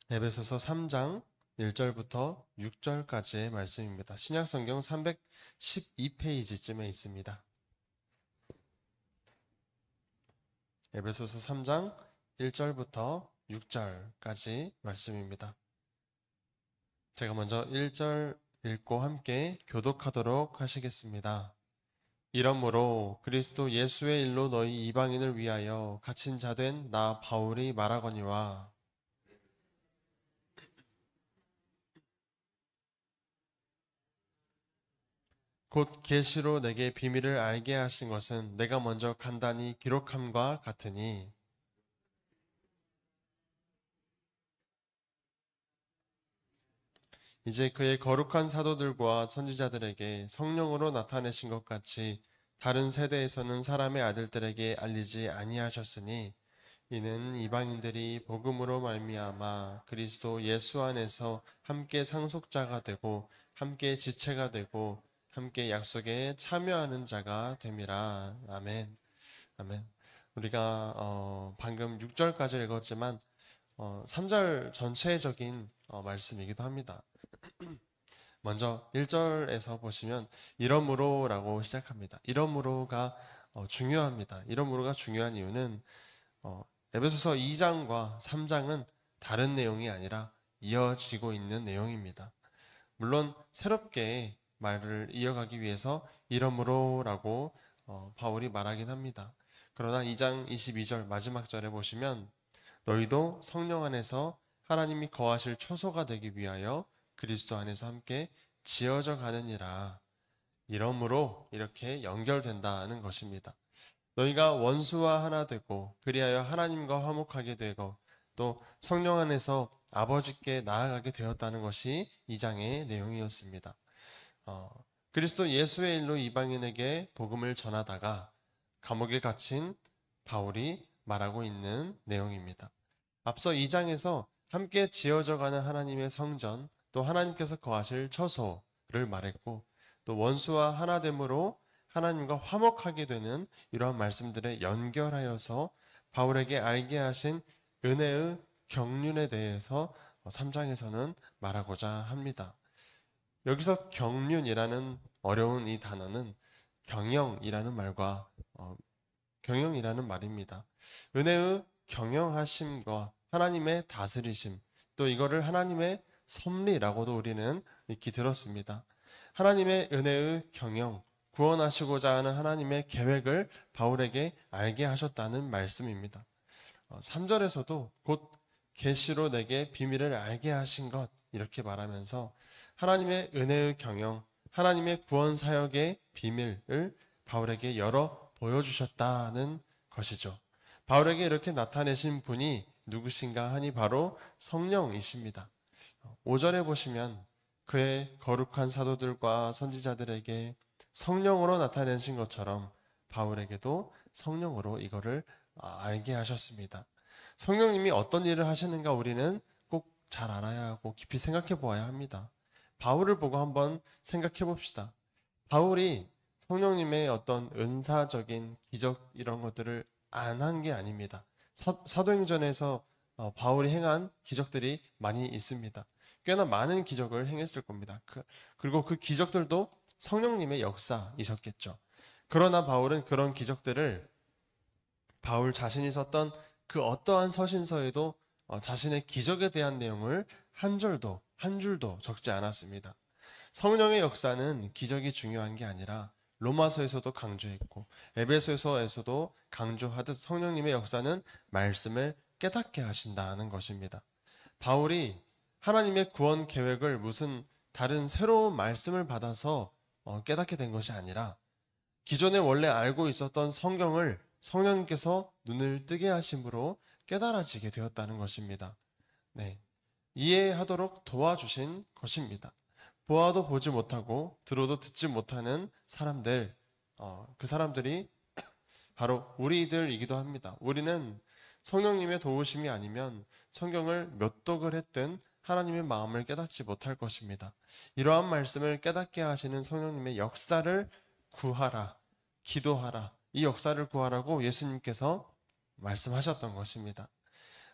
에베소서 3장 1절부터 6절까지의 말씀입니다. 신약성경 312페이지쯤에 있습니다. 에베소서 3장 1절부터 6절까지 말씀입니다. 제가 먼저 1절 읽고 함께 교독하도록 하시겠습니다. 이러므로 그리스도 예수의 일로 너희 이방인을 위하여 갇힌 자 된 나 바울이 말하거니와 곧 계시로 내게 비밀을 알게 하신 것은 내가 먼저 간단히 기록함과 같으니 이제 그의 거룩한 사도들과 선지자들에게 성령으로 나타내신 것 같이 다른 세대에서는 사람의 아들들에게 알리지 아니하셨으니 이는 이방인들이 복음으로 말미암아 그리스도 예수 안에서 함께 상속자가 되고 함께 지체가 되고 함께 약속에 참여하는 자가 됨이라. 아멘. 아멘. 우리가 방금 6절까지 읽었지만 3절 전체적인 말씀이기도 합니다. 먼저 1절에서 보시면 이러므로라고 시작합니다. 이러므로가 중요합니다. 이러므로가 중요한 이유는 에베소서 2장과 3장은 다른 내용이 아니라 이어지고 있는 내용입니다. 물론 새롭게 말을 이어가기 위해서 이러므로라고 바울이 말하긴 합니다. 그러나 2장 22절 마지막 절에 보시면 너희도 성령 안에서 하나님이 거하실 초소가 되기 위하여 그리스도 안에서 함께 지어져 가느니라. 이러므로 이렇게 연결된다는 것입니다. 너희가 원수와 하나 되고 그리하여 하나님과 화목하게 되고 또 성령 안에서 아버지께 나아가게 되었다는 것이 이 장의 내용이었습니다. 그리스도 예수의 일로 이방인에게 복음을 전하다가 감옥에 gat힌 바울이 말하고 있는 내용입니다. 앞서 2장에서 함께 지어져가는 하나님의 성전, 또 하나님께서 거하실 처소를 말했고 또 원수와 하나됨으로 하나님과 화목하게 되는 이러한 말씀들에 연결하여서 바울에게 알게 하신 은혜의 경륜에 대해서 3장에서는 말하고자 합니다. 여기서 경륜이라는 어려운 이 단어는 경영이라는 말과 경영이라는 말입니다. 은혜의 경영하심과 하나님의 다스리심, 또 이거를 하나님의 섭리라고도 우리는 익히 들었습니다. 하나님의 은혜의 경영, 구원하시고자 하는 하나님의 계획을 바울에게 알게 하셨다는 말씀입니다. 3절에서도 곧 계시로 내게 비밀을 알게 하신 것 이렇게 말하면서 하나님의 은혜의 경영, 하나님의 구원 사역의 비밀을 바울에게 열어 보여주셨다는 것이죠. 바울에게 이렇게 나타내신 분이 누구신가 하니 바로 성령이십니다. 5절에 보시면 그의 거룩한 사도들과 선지자들에게 성령으로 나타내신 것처럼 바울에게도 성령으로 이거를 알게 하셨습니다. 성령님이 어떤 일을 하시는가 우리는 꼭 잘 알아야 하고 깊이 생각해 보아야 합니다. 바울을 보고 한번 생각해 봅시다. 바울이 성령님의 어떤 은사적인 기적 이런 것들을 안 한 게 아닙니다. 사도행전에서 바울이 행한 기적들이 많이 있습니다. 꽤나 많은 기적을 행했을 겁니다. 그리고 그 기적들도 성령님의 역사이셨겠죠. 그러나 바울은 그런 기적들을 바울 자신이 썼던 그 어떠한 서신서에도 자신의 기적에 대한 내용을 한 줄도 적지 않았습니다. 성령의 역사는 기적이 중요한 게 아니라 로마서에서도 강조했고 에베소서에서도 강조하듯 성령님의 역사는 말씀을 깨닫게 하신다는 것입니다. 바울이 하나님의 구원 계획을 무슨 다른 새로운 말씀을 받아서 깨닫게 된 것이 아니라 기존에 원래 알고 있었던 성경을 성령님께서 눈을 뜨게 하심으로 깨달아지게 되었다는 것입니다. 네, 이해하도록 도와주신 것입니다. 보아도 보지 못하고 들어도 듣지 못하는 사람들, 그 사람들이 바로 우리들이기도 합니다. 우리는 성령님의 도우심이 아니면 성경을 몇 독을 했든 하나님의 마음을 깨닫지 못할 것입니다. 이러한 말씀을 깨닫게 하시는 성령님의 역사를 구하라, 기도하라, 이 역사를 구하라고 예수님께서 말씀하셨던 것입니다.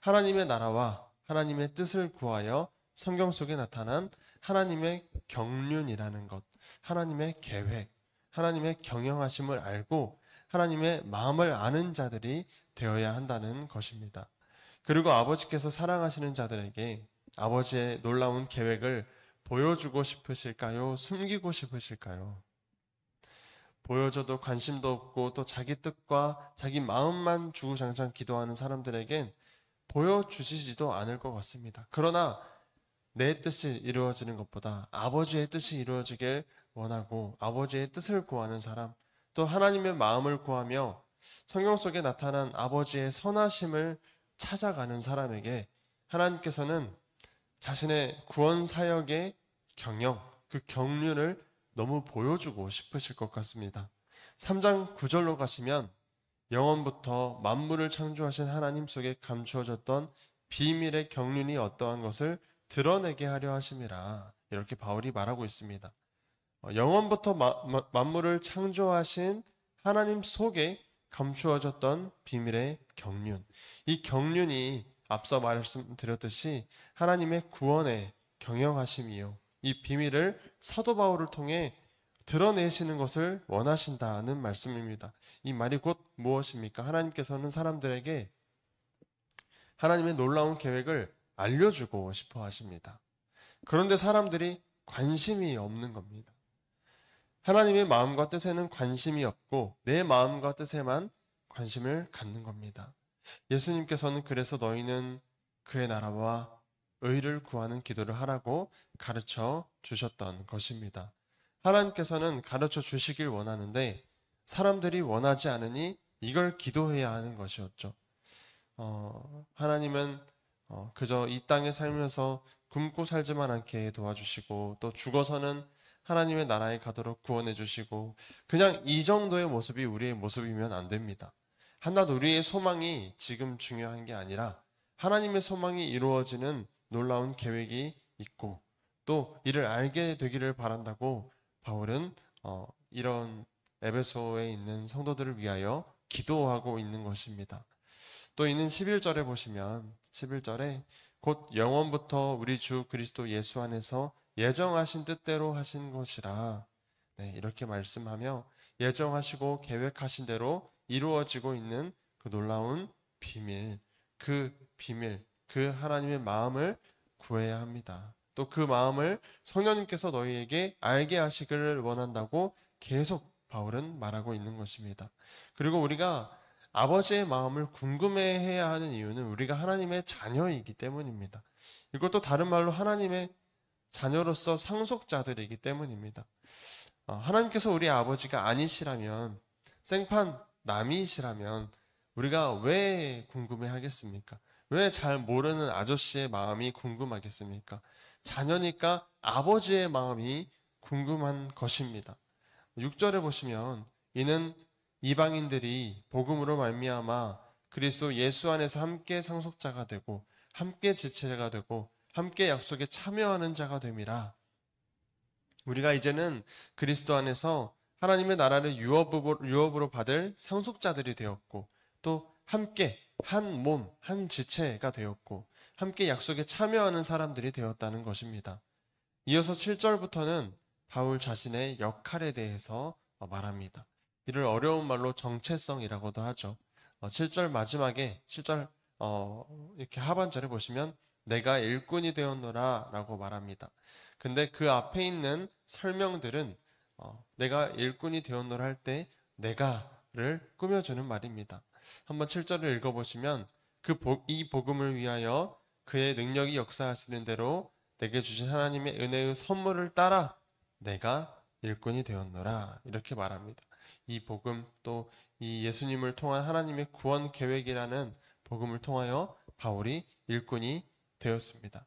하나님의 나라와 하나님의 뜻을 구하여 성경 속에 나타난 하나님의 경륜이라는 것, 하나님의 계획, 하나님의 경영하심을 알고 하나님의 마음을 아는 자들이 되어야 한다는 것입니다. 그리고 아버지께서 사랑하시는 자들에게 아버지의 놀라운 계획을 보여주고 싶으실까요? 숨기고 싶으실까요? 보여줘도 관심도 없고 또 자기 뜻과 자기 마음만 주구장창 기도하는 사람들에겐 보여주시지도 않을 것 같습니다. 그러나 내 뜻이 이루어지는 것보다 아버지의 뜻이 이루어지길 원하고 아버지의 뜻을 구하는 사람, 또 하나님의 마음을 구하며 성경 속에 나타난 아버지의 선하심을 찾아가는 사람에게 하나님께서는 자신의 구원 사역의 경영, 그 경륜을 너무 보여주고 싶으실 것 같습니다. 3장 9절로 가시면 영원부터 만물을 창조하신 하나님 속에 감추어졌던 비밀의 경륜이 어떠한 것을 드러내게 하려 하심이라, 이렇게 바울이 말하고 있습니다. 영원부터 만물을 창조하신 하나님 속에 감추어졌던 비밀의 경륜, 이 경륜이 앞서 말씀드렸듯이 하나님의 구원의 경영하심이요, 이 비밀을 사도 바울을 통해 드러내시는 것을 원하신다는 말씀입니다. 이 말이 곧 무엇입니까? 하나님께서는 사람들에게 하나님의 놀라운 계획을 알려주고 싶어 하십니다. 그런데 사람들이 관심이 없는 겁니다. 하나님의 마음과 뜻에는 관심이 없고 내 마음과 뜻에만 관심을 갖는 겁니다. 예수님께서는 그래서 너희는 그의 나라와 의를 구하는 기도를 하라고 가르쳐 주셨던 것입니다. 하나님께서는 가르쳐 주시길 원하는데 사람들이 원하지 않으니 이걸 기도해야 하는 것이었죠. 하나님은 그저 이 땅에 살면서 굶고 살지만 않게 도와주시고 또 죽어서는 하나님의 나라에 가도록 구원해 주시고 그냥 이 정도의 모습이 우리의 모습이면 안 됩니다. 한낱 우리의 소망이 지금 중요한 게 아니라 하나님의 소망이 이루어지는 놀라운 계획이 있고 또 이를 알게 되기를 바란다고 바울은 이런 에베소에 있는 성도들을 위하여 기도하고 있는 것입니다. 또 이는 11절에 보시면 11절에 곧 영원부터 우리 주 그리스도 예수 안에서 예정하신 뜻대로 하신 것이라, 이렇게 말씀하며 예정하시고 계획하신 대로 이루어지고 있는 그 놀라운 비밀, 그 하나님의 마음을 구해야 합니다. 또 그 마음을 성령님께서 너희에게 알게 하시기를 원한다고 계속 바울은 말하고 있는 것입니다. 그리고 우리가 아버지의 마음을 궁금해해야 하는 이유는 우리가 하나님의 자녀이기 때문입니다. 이것도 다른 말로 하나님의 자녀로서 상속자들이기 때문입니다. 하나님께서 우리 아버지가 아니시라면, 생판 남이시라면 우리가 왜 궁금해하겠습니까? 왜 잘 모르는 아저씨의 마음이 궁금하겠습니까? 자녀니까 아버지의 마음이 궁금한 것입니다. 6절에 보시면 이는 이방인들이 복음으로 말미암아 그리스도 예수 안에서 함께 상속자가 되고 함께 지체자가 되고 함께 약속에 참여하는 자가 됨이라. 우리가 이제는 그리스도 안에서 하나님의 나라를 유업으로 받을 상속자들이 되었고 또 함께 한 몸, 한 지체가 되었고 함께 약속에 참여하는 사람들이 되었다는 것입니다. 이어서 7절부터는 바울 자신의 역할에 대해서 말합니다. 이를 어려운 말로 정체성이라고도 하죠. 7절 마지막에 7절 이렇게 하반절에 보시면 내가 일꾼이 되었노라 라고 말합니다. 근데 그 앞에 있는 설명들은 내가 일꾼이 되었노라 할 때 내가를 꾸며주는 말입니다. 한번 7절을 읽어보시면 이 복음을 위하여 그의 능력이 역사하시는 대로 내게 주신 하나님의 은혜의 선물을 따라 내가 일꾼이 되었노라 이렇게 말합니다. 이 복음 또 이 예수님을 통한 하나님의 구원 계획이라는 복음을 통하여 바울이 일꾼이 되었습니다.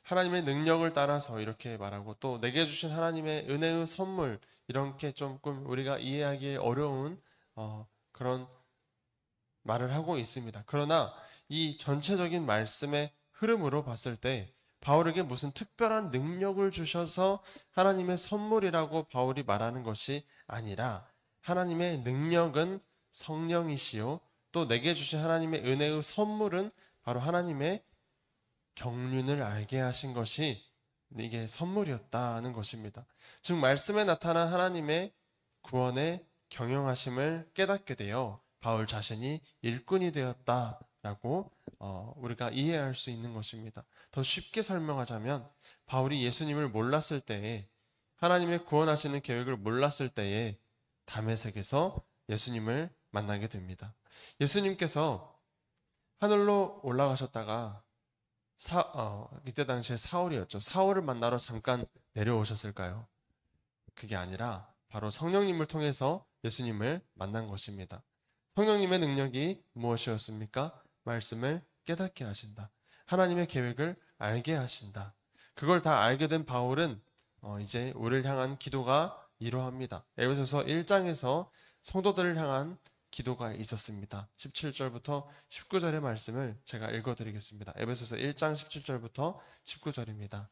하나님의 능력을 따라서 이렇게 말하고 또 내게 주신 하나님의 은혜의 선물 이렇게 조금 우리가 이해하기 어려운 그런 말을 하고 있습니다. 그러나 이 전체적인 말씀의 흐름으로 봤을 때 바울에게 무슨 특별한 능력을 주셔서 하나님의 선물이라고 바울이 말하는 것이 아니라 하나님의 능력은 성령이시요 또 내게 주신 하나님의 은혜의 선물은 바로 하나님의 경륜을 알게 하신 것이 이게 선물이었다는 것입니다. 즉 말씀에 나타난 하나님의 구원의 경영하심을 깨닫게 되어 바울 자신이 일꾼이 되었다라고 우리가 이해할 수 있는 것입니다. 더 쉽게 설명하자면 바울이 예수님을 몰랐을 때에, 하나님의 구원하시는 계획을 몰랐을 때에 다메섹에서 예수님을 만나게 됩니다. 예수님께서 하늘로 올라가셨다가 이때 당시에 사울이었죠. 사울을 만나러 잠깐 내려오셨을까요? 그게 아니라 바로 성령님을 통해서 예수님을 만난 것입니다. 성령님의 능력이 무엇이었습니까? 말씀을 깨닫게 하신다. 하나님의 계획을 알게 하신다. 그걸 다 알게 된 바울은 이제 우리를 향한 기도가 이러합니다. 에베소서 1장에서 성도들을 향한 기도가 있었습니다. 17절부터 19절의 말씀을 제가 읽어드리겠습니다. 에베소서 1장 17절부터 19절입니다.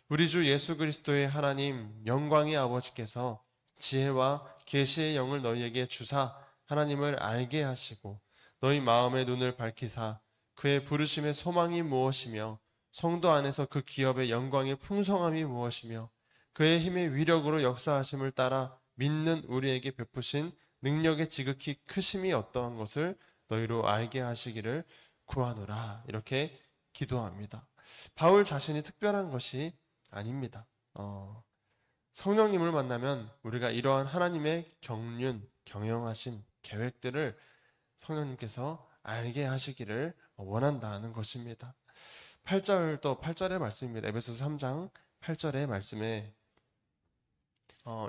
우리 주 예수 그리스도의 하나님 영광의 아버지께서 지혜와 계시의 영을 너희에게 주사 하나님을 알게 하시고 너희 마음의 눈을 밝히사 그의 부르심의 소망이 무엇이며 성도 안에서 그 기업의 영광의 풍성함이 무엇이며 그의 힘의 위력으로 역사하심을 따라 믿는 우리에게 베푸신 능력의 지극히 크심이 어떠한 것을 너희로 알게 하시기를 구하노라. 이렇게 기도합니다. 바울 자신이 특별한 것이 아닙니다. 성령님을 만나면 우리가 이러한 하나님의 경륜, 경영하심, 계획들을 성령님께서 알게 하시기를 원한다는 것입니다. 8절의 말씀입니다. 에베소서 3장 8절의 말씀에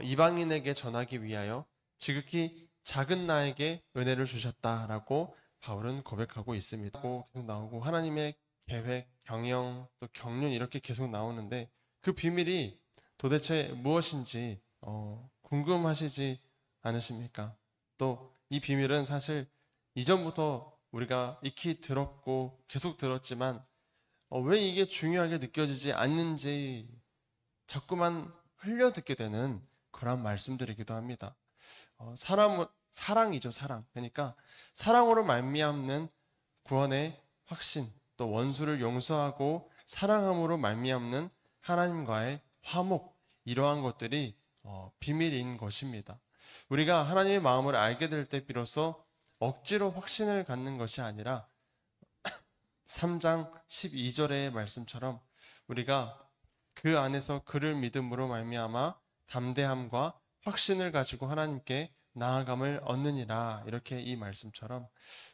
이방인에게 전하기 위하여 지극히 작은 나에게 은혜를 주셨다라고 바울은 고백하고 있습니다. 계속 나오고 하나님의 계획, 경영, 또 경륜 이렇게 계속 나오는데 그 비밀이 도대체 무엇인지 궁금하시지 않으십니까? 또 이 비밀은 사실 이전부터 우리가 익히 들었고 계속 들었지만 왜 이게 중요하게 느껴지지 않는지 자꾸만 흘려듣게 되는 그런 말씀들이기도 합니다. 사랑이죠, 사랑. 그러니까 사랑으로 말미암는 구원의 확신, 또 원수를 용서하고 사랑함으로 말미암는 하나님과의 화목, 이러한 것들이 비밀인 것입니다. 우리가 하나님의 마음을 알게 될 때 비로소 억지로 확신을 갖는 것이 아니라 3장 12절의 말씀처럼 우리가 그 안에서 그를 믿음으로 말미암아 담대함과 확신을 가지고 하나님께 나아감을 얻느니라. 이렇게 이 말씀처럼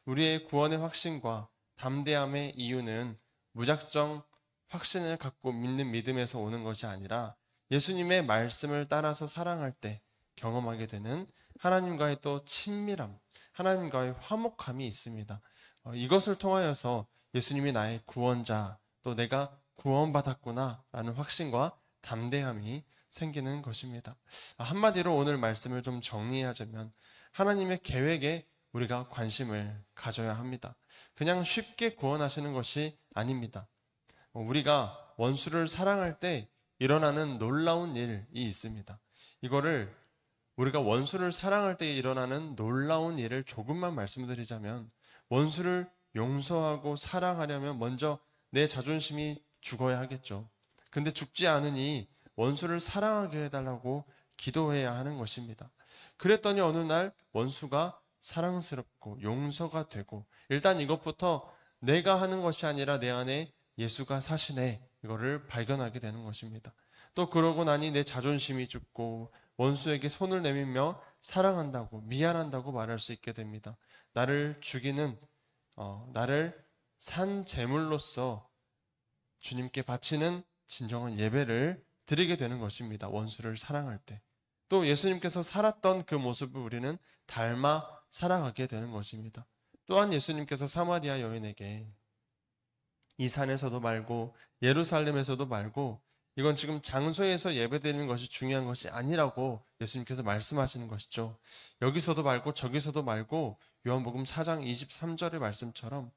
우리의 구원의 확신과 담대함의 이유는 무작정 확신을 갖고 믿는 믿음에서 오는 것이 아니라 예수님의 말씀을 따라서 살아갈 때 경험하게 되는 하나님과의 또 친밀함, 하나님과의 화목함이 있습니다. 이것을 통하여서 예수님이 나의 구원자, 또 내가 구원받았구나 라는 확신과 담대함이 생기는 것입니다. 한마디로 오늘 말씀을 좀 정리하자면 하나님의 계획에 우리가 관심을 가져야 합니다. 그냥 쉽게 구원하시는 것이 아닙니다. 우리가 원수를 사랑할 때 일어나는 놀라운 일이 있습니다. 이거를 우리가 원수를 사랑할 때 일어나는 놀라운 일을 조금만 말씀드리자면 원수를 용서하고 사랑하려면 먼저 내 자존심이 죽어야 하겠죠. 근데 죽지 않으니 원수를 사랑하게 해달라고 기도해야 하는 것입니다. 그랬더니 어느 날 원수가 사랑스럽고 용서가 되고 일단 이것부터 내가 하는 것이 아니라 내 안에 예수가 사시네, 이거를 발견하게 되는 것입니다. 또 그러고 나니 내 자존심이 죽고 원수에게 손을 내밀며 사랑한다고, 미안한다고 말할 수 있게 됩니다. 나를 죽이는, 나를 산 제물로서 주님께 바치는 진정한 예배를 드리게 되는 것입니다. 원수를 사랑할 때. 또 예수님께서 살았던 그 모습을 우리는 닮아 살아가게 되는 것입니다. 또한 예수님께서 사마리아 여인에게 이 산에서도 말고 예루살렘에서도 말고 이건 지금 장소에서 예배드리는 것이 중요한 것이 아니라고 예수님께서 말씀하시는 것이죠. 여기서도 말고 저기서도 말고 요한복음 4장 23절의 말씀처럼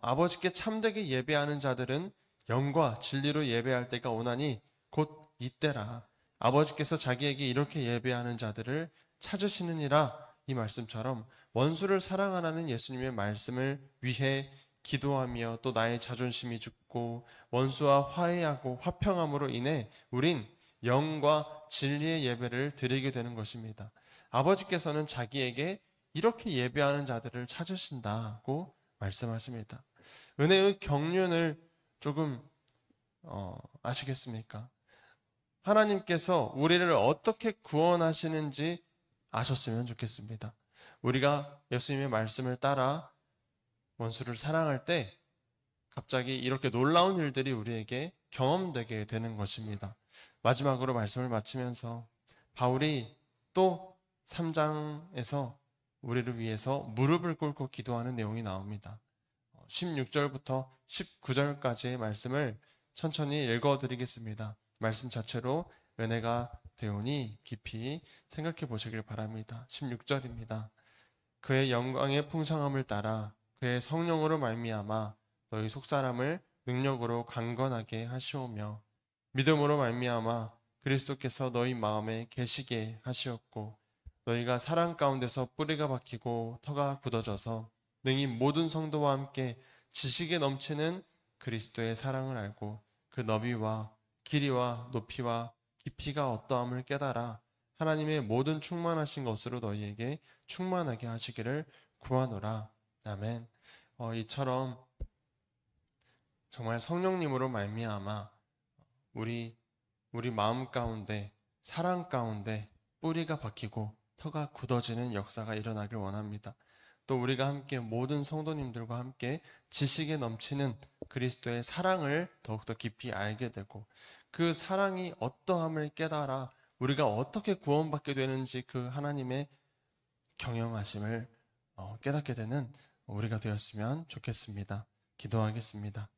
아버지께 참되게 예배하는 자들은 영과 진리로 예배할 때가 오나니 곧 이때라. 아버지께서 자기에게 이렇게 예배하는 자들을 찾으시느니라. 이 말씀처럼 원수를 사랑하라는 예수님의 말씀을 위해 기도하며 또 나의 자존심이 죽고 원수와 화해하고 화평함으로 인해 우린 영과 진리의 예배를 드리게 되는 것입니다. 아버지께서는 자기에게 이렇게 예배하는 자들을 찾으신다고 말씀하십니다. 은혜의 경륜을 조금 아시겠습니까? 하나님께서 우리를 어떻게 구원하시는지 아셨으면 좋겠습니다. 우리가 예수님의 말씀을 따라 원수를 사랑할 때 갑자기 이렇게 놀라운 일들이 우리에게 경험되게 되는 것입니다. 마지막으로 말씀을 마치면서 바울이 또 3장에서 우리를 위해서 무릎을 꿇고 기도하는 내용이 나옵니다. 16절부터 19절까지의 말씀을 천천히 읽어드리겠습니다. 말씀 자체로 은혜가 되오니 깊이 생각해 보시길 바랍니다. 16절입니다. 그의 영광의 풍성함을 따라 그의 성령으로 말미암아 너희 속사람을 능력으로 강건하게 하시오며 믿음으로 말미암아 그리스도께서 너희 마음에 계시게 하시었고 너희가 사랑 가운데서 뿌리가 박히고 터가 굳어져서 능히 모든 성도와 함께 지식에 넘치는 그리스도의 사랑을 알고 그 너비와 길이와 높이와 깊이가 어떠함을 깨달아 하나님의 모든 충만하신 것으로 너희에게 충만하게 하시기를 구하노라. 아멘. 이처럼 정말 성령님으로 말미암아 우리 마음 가운데 사랑 가운데 뿌리가 박히고 터가 굳어지는 역사가 일어나길 원합니다. 또 우리가 함께 모든 성도님들과 함께 지식에 넘치는 그리스도의 사랑을 더욱더 깊이 알게 되고 그 사랑이 어떠함을 깨달아 우리가 어떻게 구원받게 되는지 그 하나님의 경영하심을 깨닫게 되는 우리가 되었으면 좋겠습니다. 기도하겠습니다.